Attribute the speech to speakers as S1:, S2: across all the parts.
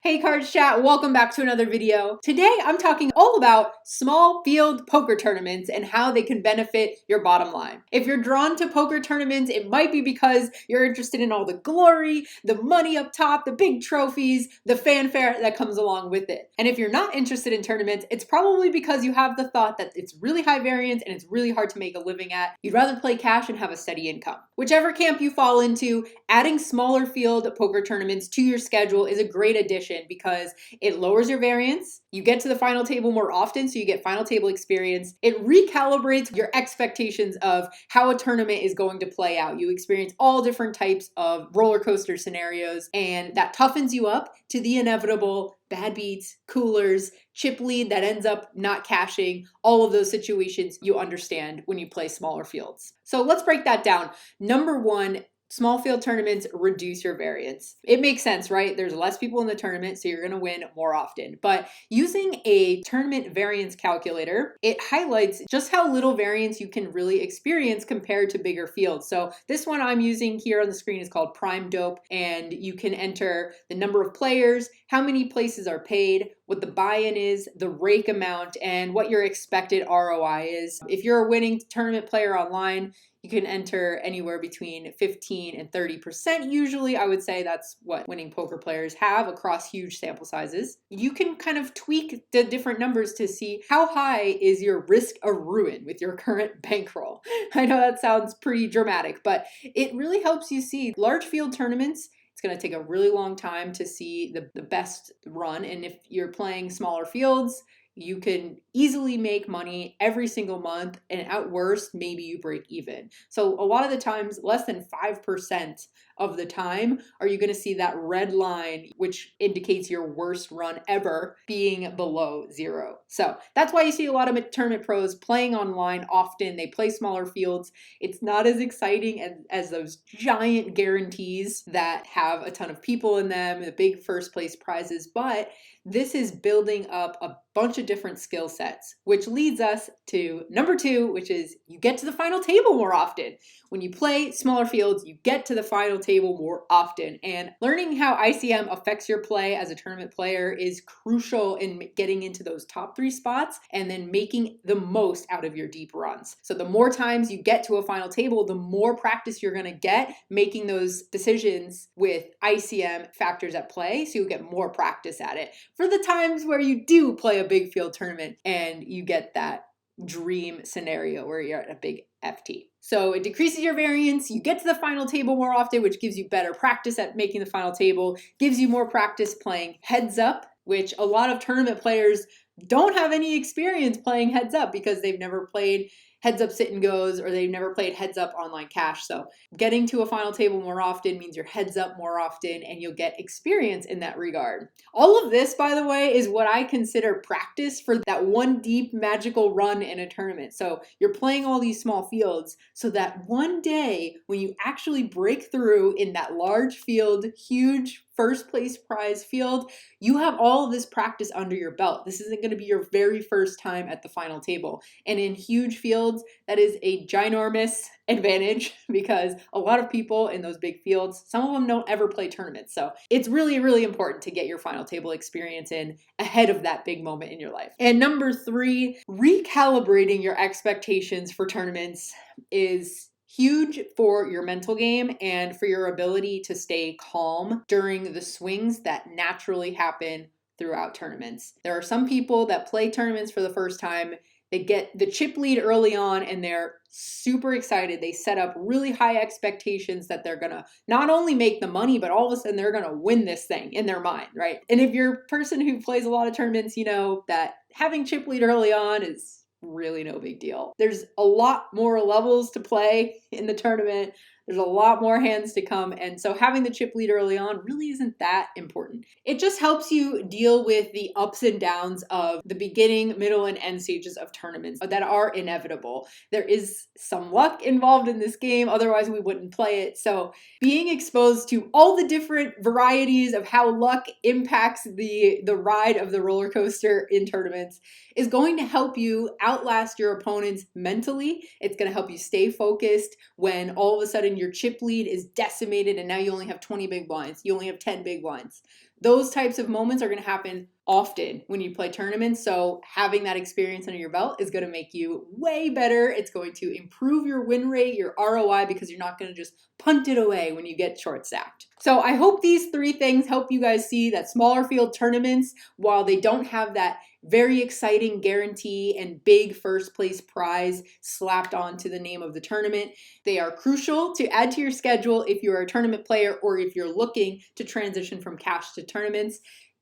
S1: Hey Cards Chat, welcome back to another video. Today I'm talking all about small field poker tournaments and how they can benefit your bottom line. If you're drawn to poker tournaments, it might be because you're interested in all the glory, the money up top, the big trophies, the fanfare that comes along with it. And if you're not interested in tournaments, it's probably because you have the thought that it's really high variance and it's really hard to make a living at. You'd rather play cash and have a steady income. Whichever camp you fall into, adding smaller field poker tournaments to your schedule is a great addition because it lowers your variance. You get to the final table more often, so you get final table experience. It recalibrates your expectations of how a tournament is going to play out. You experience all different types of roller coaster scenarios, and that toughens you up to the inevitable bad beats, coolers, chip lead that ends up not cashing, all of those situations you understand when you play smaller fields. So let's break that down. Number one, small field tournaments reduce your variance. It makes sense, right? There's less people in the tournament, so you're going to win more often. But using a tournament variance calculator, it highlights just how little variance you can really experience compared to bigger fields. So this one I'm using here on the screen is called Prime Dope, and you can enter the number of players, how many places are paid, what the buy-in is, the rake amount, and what your expected ROI is. If you're a winning tournament player online, you can enter anywhere between 15 and 30%. Usually, I would say that's what winning poker players have across huge sample sizes. You can kind of tweak the different numbers to see how high is your risk of ruin with your current bankroll. I know that sounds pretty dramatic, but it really helps you see large field tournaments. It's going to take a really long time to see the best run. And if you're playing smaller fields, you can easily make money every single month, and at worst, maybe you break even. So a lot of the times, less than 5% of the time are you going to see that red line, which indicates your worst run ever, being below zero. So that's why you see a lot of tournament pros playing online often. They play smaller fields. It's not as exciting as those giant guarantees that have a ton of people in them, the big first place prizes, but this is building up a bunch of different skill sets, which leads us to number two, which is you get to the final table more often. When you play smaller fields, you get to the final table more often. And learning how ICM affects your play as a tournament player is crucial in getting into those top three spots and then making the most out of your deep runs. So the more times you get to a final table, the more practice you're going to get making those decisions with ICM factors at play. So you get more practice at it for the times where you do play a big field tournament and you get that dream scenario where you're at a big FT. So it decreases your variance, you get to the final table more often, which gives you better practice at making the final table, gives you more practice playing heads up, which a lot of tournament players don't have any experience playing heads up because they've never played heads up sit and goes, or they've never played heads up online cash. So getting to a final table more often means you're heads up more often and you'll get experience in that regard. All of this, by the way, is what I consider practice for that one deep magical run in a tournament. So you're playing all these small fields so that one day when you actually break through in that large field, huge first place prize field, you have all of this practice under your belt. This isn't going to be your very first time at the final table. And in huge fields, that is a ginormous advantage because a lot of people in those big fields, some of them don't ever play tournaments. So it's really, really important to get your final table experience in ahead of that big moment in your life. And number three, recalibrating your expectations for tournaments is huge for your mental game and for your ability to stay calm during the swings that naturally happen throughout tournaments. There are some people that play tournaments for the first time. They get the chip lead early on and they're super excited. They set up really high expectations that they're going to not only make the money, but all of a sudden they're going to win this thing in their mind, right? And if you're a person who plays a lot of tournaments, you know that having chip lead early on is really no big deal. There's a lot more levels to play in the tournament. There's a lot more hands to come. And so having the chip lead early on really isn't that important. It just helps you deal with the ups and downs of the beginning, middle, and end stages of tournaments that are inevitable. There is some luck involved in this game. Otherwise, we wouldn't play it. So being exposed to all the different varieties of how luck impacts the ride of the roller coaster in tournaments is going to help you outlast your opponents mentally. It's going to help you stay focused when all of a sudden your chip lead is decimated and now you only have 20 big blinds. You only have 10 big blinds. Those types of moments are going to happen often when you play tournaments. So having that experience under your belt is going to make you way better. It's going to improve your win rate, your ROI, because you're not going to just punt it away when you get short stacked. So I hope these 3 things help you guys see that smaller field tournaments, while they don't have that very exciting guarantee and big first place prize slapped onto the name of the tournament, they are crucial to add to your schedule if you're a tournament player or if you're looking to transition from cash to tournaments.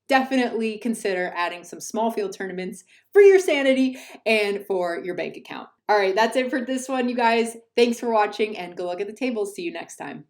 S1: Definitely consider adding some small field tournaments for your sanity and for your bank account. All right, that's it for this one, you guys. Thanks for watching and good luck at the tables. See you next time.